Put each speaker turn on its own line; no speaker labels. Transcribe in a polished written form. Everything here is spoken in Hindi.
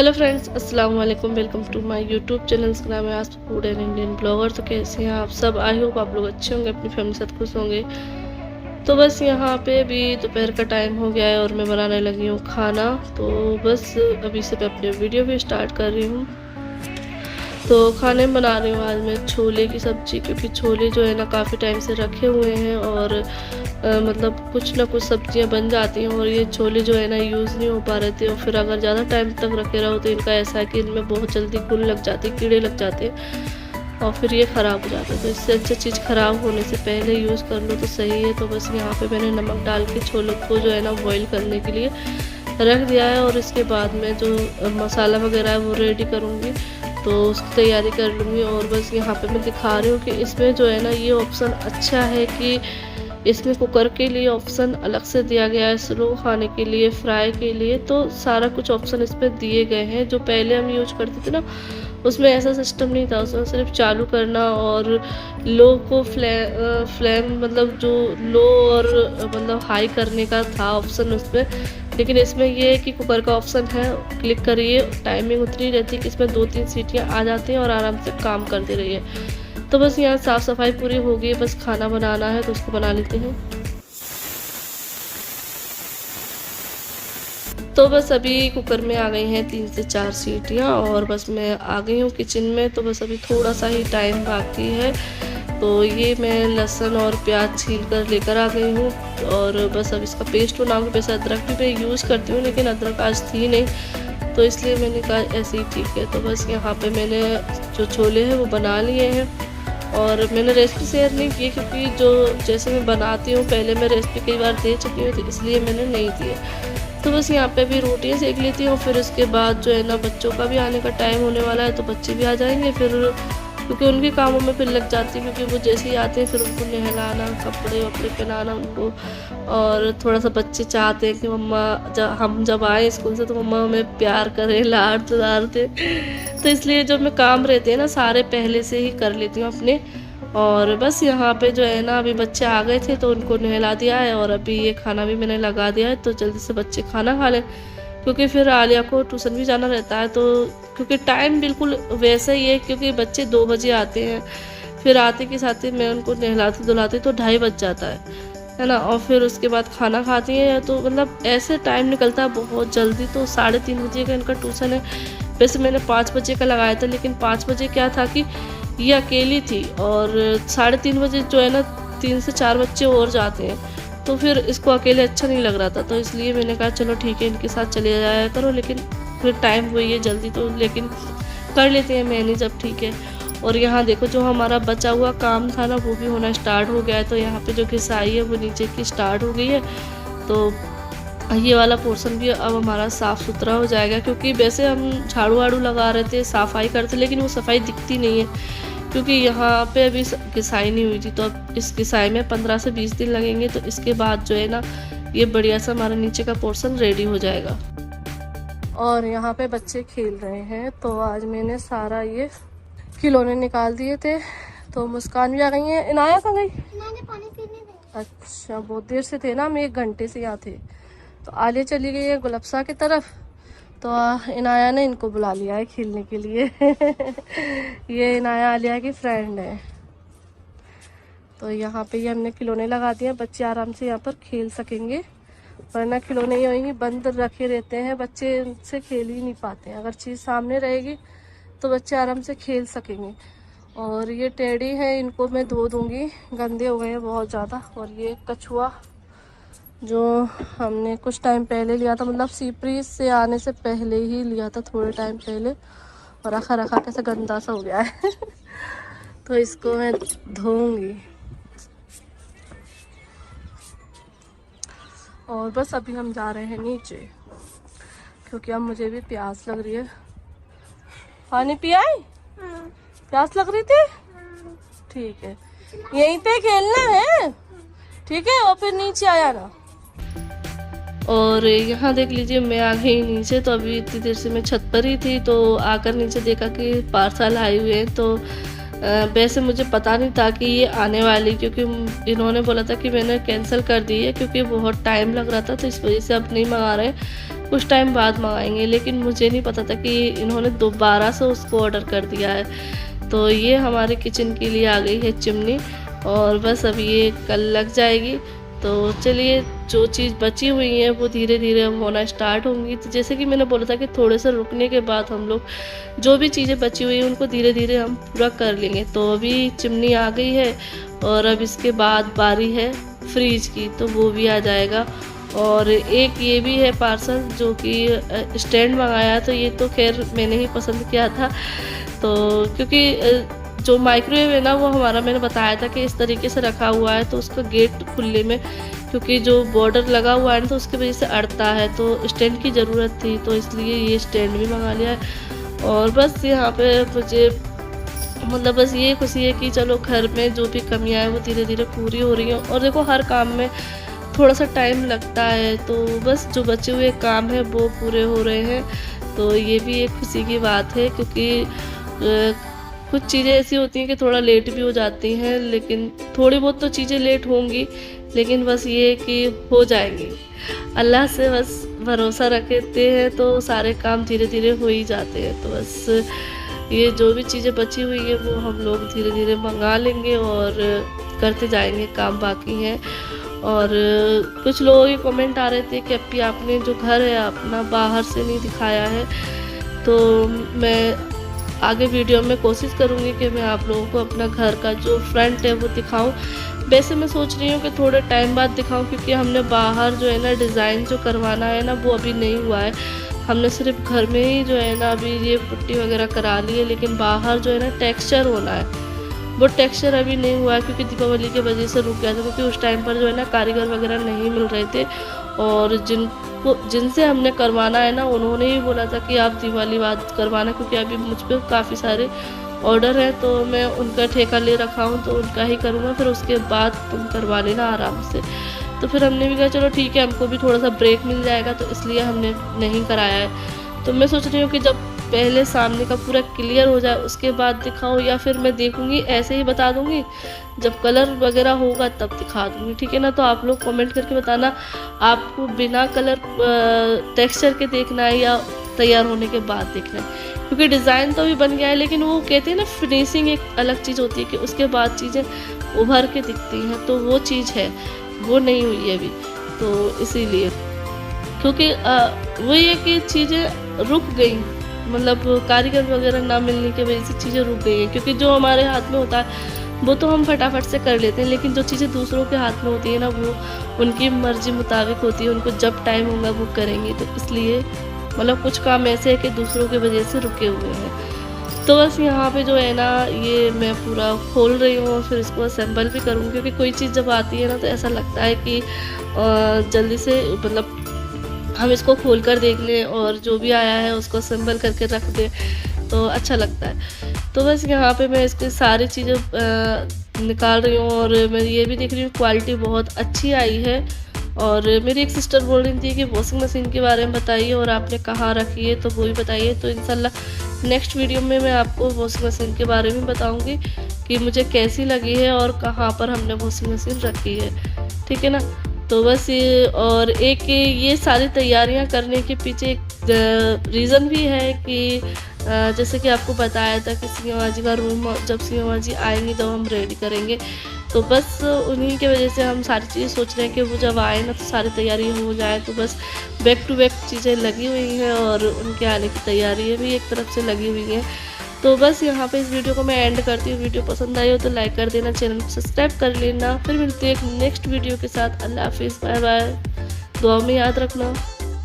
हेलो फ्रेंड्स, अस्सलाम वालेकुम। Welcome to my YouTube channel. इसका नाम है आज फूड एंड इंडियन ब्लॉगर। तो कैसे हैं आप सब? आई होप आप लोग अच्छे होंगे, अपनी फैमिली के साथ खुश होंगे। तो बस यहाँ पे अभी दोपहर का टाइम हो गया है और मैं बनाने लगी हूँ खाना। तो बस अभी से मैं अपने वीडियो भी स्टार्ट कर रही हूँ। तो खाने में बना रही हूँ आज मैं छोले की सब्ज़ी, क्योंकि छोले जो है ना काफ़ी टाइम से रखे हुए हैं और मतलब कुछ ना कुछ सब्जियां बन जाती हैं और ये छोले जो है ना यूज़ नहीं हो पा रहे थे। और फिर अगर ज़्यादा टाइम तक रखे रहो तो इनका ऐसा है कि इनमें बहुत जल्दी घुन लग जाते हैं, कीड़े लग जाते हैं और फिर ये ख़राब हो जाता है। तो इससे अच्छा चीज़ ख़राब होने से पहले यूज़ कर लो तो सही है। तो बस यहाँ पे मैंने नमक डाल के छोलों को जो है ना बॉईल करने के लिए रख दिया है और इसके बाद में जो मसाला वगैरह है वो रेडी करूँगी, तो उसकी तैयारी कर लूँगी। और बस यहाँ पे मैं दिखा रही हूँ कि इसमें जो है ना ये ऑप्शन अच्छा है कि इसमें कुकर के लिए ऑप्शन अलग से दिया गया है, स्लो खाने के लिए, फ्राई के लिए, तो सारा कुछ ऑप्शन इस पर दिए गए हैं। जो पहले हम यूज करते थे ना उसमें ऐसा सिस्टम नहीं था, उसमें सिर्फ चालू करना और लो को फ्लेम मतलब जो लो और मतलब हाई करने का था ऑप्शन उसमें। लेकिन इसमें ये है कि कुकर का ऑप्शन है, क्लिक करिए, टाइमिंग उतनी रहती है कि इसमें 2-3 सीटियाँ आ जाती हैं और आराम से काम करते रहिए। तो बस यहाँ साफ़ सफाई पूरी हो गई, बस खाना बनाना है तो उसको बना लेते हैं। तो बस अभी कुकर में आ गई हैं 3 से 4 सीटियाँ और बस मैं आ गई हूँ किचन में। तो बस अभी थोड़ा सा ही टाइम बाकी है। तो ये मैं लहसुन और प्याज छील कर लेकर आ गई हूँ और बस अब इसका पेस्ट बनाऊँगी। वैसे अदरक भी मैं यूज़ करती हूँ लेकिन अदरक आज थी नहीं, तो इसलिए मैंने कहा ऐसे ही ठीक है। तो बस यहाँ पे मैंने जो छोले हैं वो बना लिए हैं और मैंने रेसिपी शेयर नहीं की क्योंकि जो जैसे मैं बनाती हूँ पहले मैं रेसिपी कई बार दे चुकी हूँ, तो इसलिए मैंने नहीं दी है। तो बस यहाँ पे भी रोटियाँ सेक लेती हूँ। फिर उसके बाद जो है ना बच्चों का भी आने का टाइम होने वाला है, तो बच्चे भी आ जाएंगे फिर, क्योंकि उनके कामों में फिर लग जाती है। क्योंकि वो जैसे ही आते हैं फिर उनको नहलाना, कपड़े वपड़े पहनाना उनको, और थोड़ा सा बच्चे चाहते हैं कि मम्मा हम जब आए स्कूल से तो मम्मा हमें प्यार करें, लाड दुलार दे। तो इसलिए जो मैं काम रहते हैं ना सारे पहले से ही कर लेती हूँ अपने। और बस यहाँ पे जो है ना अभी बच्चे आ गए थे तो उनको नहला दिया है और अभी ये खाना भी मैंने लगा दिया है, तो जल्दी से बच्चे खाना खा लें क्योंकि फिर आलिया को ट्यूशन भी जाना रहता है। तो क्योंकि टाइम बिल्कुल वैसा ही है, क्योंकि बच्चे 2 बजे आते हैं, फिर आते के साथ ही मैं उनको नहलाती धुलाती तो 2:30 बज जाता है ना। और फिर उसके बाद खाना खाती हैं, तो मतलब ऐसे टाइम निकलता है बहुत जल्दी। तो 3:30 बजे का इनका ट्यूशन है। वैसे मैंने 5 बजे का लगाया था, लेकिन 5 बजे क्या था कि ये अकेली थी और 3:30 बजे जो है ना 3 से 4 बच्चे और जाते हैं, तो फिर इसको अकेले अच्छा नहीं लग रहा था। तो इसलिए मैंने कहा चलो ठीक है इनके साथ चले जाया करो, लेकिन फिर टाइम हुई है जल्दी तो लेकिन कर लेते हैं मैनेज अब, ठीक है। और यहाँ देखो जो हमारा बचा हुआ काम था ना वो भी होना स्टार्ट हो गया है। तो यहाँ पे जो घिसाई है वो नीचे की स्टार्ट हो गई है, तो ये वाला पोर्शन भी अब हमारा साफ़ सुथरा हो जाएगा। क्योंकि वैसे हम झाड़ू वाड़ू लगा रहे थे, सफाई करते, लेकिन वो सफाई दिखती नहीं है क्योंकि यहाँ पे अभी घिसाई नहीं हुई थी। तो अब इस घिसाई में 15 से 20 दिन लगेंगे, तो इसके बाद जो है ना ये बढ़िया सा हमारा नीचे का पोर्शन रेडी हो जाएगा। और यहाँ पे बच्चे खेल रहे हैं, तो आज मैंने सारा ये खिलौने निकाल दिए थे। तो मुस्कान भी आ गई है। इनाया कहाँ गई? पानी पीने गई। अच्छा, बहुत देर से थे ना, हम 1 घंटे से यहाँ थे। तो आलिया चली गई है गुलबसा की तरफ, तो इनाया ने इनको बुला लिया है खेलने के लिए। ये इनाया आलिया की फ्रेंड है। तो यहाँ पे ये हमने खिलौने लगा दिए हैं, बच्चे आराम से यहाँ पर खेल सकेंगे, वरना खिलौने यहीं बंद रखे रहते हैं, बच्चे उनसे खेल ही नहीं पाते हैं। अगर चीज़ सामने रहेगी तो बच्चे आराम से खेल सकेंगे। और ये टेडी है, इनको मैं धो दूँगी, गंदे हो गए हैं बहुत ज़्यादा। और ये कछुआ जो हमने कुछ टाइम पहले लिया था, मतलब सीपरी से आने से पहले ही लिया था, थोड़े टाइम पहले, और रखा रखा कैसे गंदा सा हो गया है। तो इसको मैं धोऊंगी। और बस अभी हम जा रहे हैं नीचे क्योंकि अब मुझे भी प्यास लग रही है। पानी पिया है? प्यास लग रही थी? ठीक है, यहीं पे खेलना है, ठीक है, और फिर नीचे आया ना। और यहाँ देख लीजिए मैं आ गई नीचे। तो अभी इतनी देर से मैं छत पर ही थी, तो आकर नीचे देखा कि पार्सल आए हुए हैं। तो वैसे मुझे पता नहीं था कि ये आने वाली, क्योंकि इन्होंने बोला था कि मैंने कैंसिल कर दी है क्योंकि बहुत टाइम लग रहा था, तो इस वजह से अब नहीं मंगा रहे। कुछ टाइम बाद मंगाएंगे, लेकिन मुझे नहीं पता था कि इन्होंने दोबारा से उसको ऑर्डर कर दिया है। तो ये हमारे किचन के लिए आ गई है चिमनी, और बस अब ये कल लग जाएगी। तो चलिए, जो चीज़ बची हुई है वो धीरे धीरे अब होना स्टार्ट होंगी। तो जैसे कि मैंने बोला था कि थोड़े से रुकने के बाद हम लोग जो भी चीज़ें बची हुई हैं उनको धीरे धीरे हम पूरा कर लेंगे। तो अभी चिमनी आ गई है, और अब इसके बाद बारी है फ्रिज की, तो वो भी आ जाएगा। और एक ये भी है पार्सल जो कि स्टैंड मंगाया, तो ये तो खैर मैंने ही पसंद किया था। तो क्योंकि जो माइक्रोवेव है ना, वो हमारा मैंने बताया था कि इस तरीके से रखा हुआ है, तो उसका गेट खुलने में, क्योंकि जो बॉर्डर लगा हुआ है तो उसकी वजह से अड़ता है, तो स्टैंड की ज़रूरत थी, तो इसलिए ये स्टैंड भी मंगा लिया है। और बस यहाँ पे मुझे मतलब बस ये खुशी है कि चलो घर में जो भी कमियाँ हैं वो धीरे धीरे पूरी हो रही हैं। और देखो, हर काम में थोड़ा सा टाइम लगता है, तो बस जो बचे हुए काम हैं वो पूरे हो रहे हैं। तो ये भी एक खुशी की बात है, क्योंकि कुछ चीज़ें ऐसी होती हैं कि थोड़ा लेट भी हो जाती हैं, लेकिन थोड़ी बहुत तो चीज़ें लेट होंगी, लेकिन बस ये कि हो जाएंगी। अल्लाह से बस भरोसा रखते हैं तो सारे काम धीरे धीरे हो ही जाते हैं। तो बस ये जो भी चीज़ें बची हुई है वो हम लोग धीरे धीरे मंगा लेंगे और करते जाएंगे, काम बाकी हैं। और कुछ लोगों के कमेंट आ रहे थे कि अप्पी आपने जो घर है अपना बाहर से नहीं दिखाया है, तो मैं आगे वीडियो में कोशिश करूँगी कि मैं आप लोगों को अपना घर का जो फ्रंट है वो दिखाऊं। वैसे मैं सोच रही हूँ कि थोड़े टाइम बाद दिखाऊं, क्योंकि हमने बाहर जो है ना डिज़ाइन जो करवाना है ना वो अभी नहीं हुआ है। हमने सिर्फ घर में ही जो है ना अभी ये पुट्टी वगैरह करा ली है, लेकिन बाहर जो है ना टेक्सचर होना है, वो टेक्सचर अभी नहीं हुआ है, क्योंकि दीपावली की वजह से रुक गया था। क्योंकि उस टाइम पर जो है ना कारीगर वगैरह नहीं मिल रहे थे, और जिनसे हमने करवाना है ना उन्होंने ही बोला था कि आप दिवाली बाद करवाना, क्योंकि अभी मुझ पर काफ़ी सारे ऑर्डर है, तो मैं उनका ठेका ले रखा हूँ, तो उनका ही करूँगा, फिर उसके बाद तुम करवा लेना आराम से। तो फिर हमने भी कहा चलो ठीक है, हमको भी थोड़ा सा ब्रेक मिल जाएगा, तो इसलिए हमने नहीं कराया है। तो मैं सोच रही हूँ कि जब पहले सामने का पूरा क्लियर हो जाए उसके बाद दिखाऊँ, या फिर मैं देखूँगी ऐसे ही बता दूँगी, जब कलर वगैरह होगा तब दिखा दूँगी, ठीक है ना। तो आप लोग कमेंट करके बताना आपको बिना कलर टेक्सचर के देखना है या तैयार होने के बाद देखना है, क्योंकि डिज़ाइन तो अभी बन गया है, लेकिन वो कहते हैं ना फिनिशिंग एक अलग चीज़ होती है कि उसके बाद चीज़ें उभर के दिखती हैं, तो वो चीज़ है, वो नहीं हुई है अभी। तो इसीलिए, क्योंकि वो ये कि चीज़ें रुक गई, मतलब कारीगर वगैरह ना मिलने की वजह से चीज़ें रुक गई हैं। क्योंकि जो हमारे हाथ में होता है वो तो हम फटाफट से कर लेते हैं, लेकिन जो चीज़ें दूसरों के हाथ में होती है ना वो उनकी मर्ज़ी मुताबिक होती है, उनको जब टाइम होगा वो करेंगे। तो इसलिए मतलब कुछ काम ऐसे है कि दूसरों की वजह से रुके हुए हैं। तो बस यहाँ पे जो है ना ये मैं पूरा खोल रही हूँ और फिर इसको असेंबल भी करूँगी, क्योंकि कोई चीज़ जब आती है ना तो ऐसा लगता है कि जल्दी से मतलब हम इसको खोल कर देख लें और जो भी आया है उसको असेंबल करके रख दें, तो अच्छा लगता है। तो बस यहाँ पे मैं इसकी सारी चीज़ें निकाल रही हूँ, और मैं ये भी देख रही हूँ क्वालिटी बहुत अच्छी आई है। और मेरी एक सिस्टर बोल रही थी कि वॉशिंग मशीन के बारे में बताइए और आपने कहाँ रखी है, तो वो भी बताइए। तो इंशाल्लाह नेक्स्ट वीडियो में मैं आपको वॉशिंग मशीन के बारे में बताऊँगी कि मुझे कैसी लगी है और कहाँ पर हमने वॉशिंग मशीन रखी है, ठीक है ना। तो बस ये, और एक ये सारी तैयारियां करने के पीछे एक रीज़न भी है कि जैसे कि आपको बताया था कि सियामा जी का रूम जब सियामा जी आएंगी तब हम रेडी करेंगे, तो बस उन्हीं की वजह से हम सारी चीज़ें सोच रहे हैं कि वो जब आए ना तो सारी तैयारी हो जाए। तो बस बैक टू बैक चीज़ें लगी हुई हैं और उनके आने की तैयारी भी एक तरफ से लगी हुई हैं। तो बस यहाँ पे इस वीडियो को मैं एंड करती हूँ। वीडियो पसंद आई हो तो लाइक कर देना, चैनल को सब्सक्राइब कर लेना। फिर मिलते हैं एक नेक्स्ट वीडियो के साथ। अल्लाह हाफिज़, बाय बाय, दुआ में याद रखना।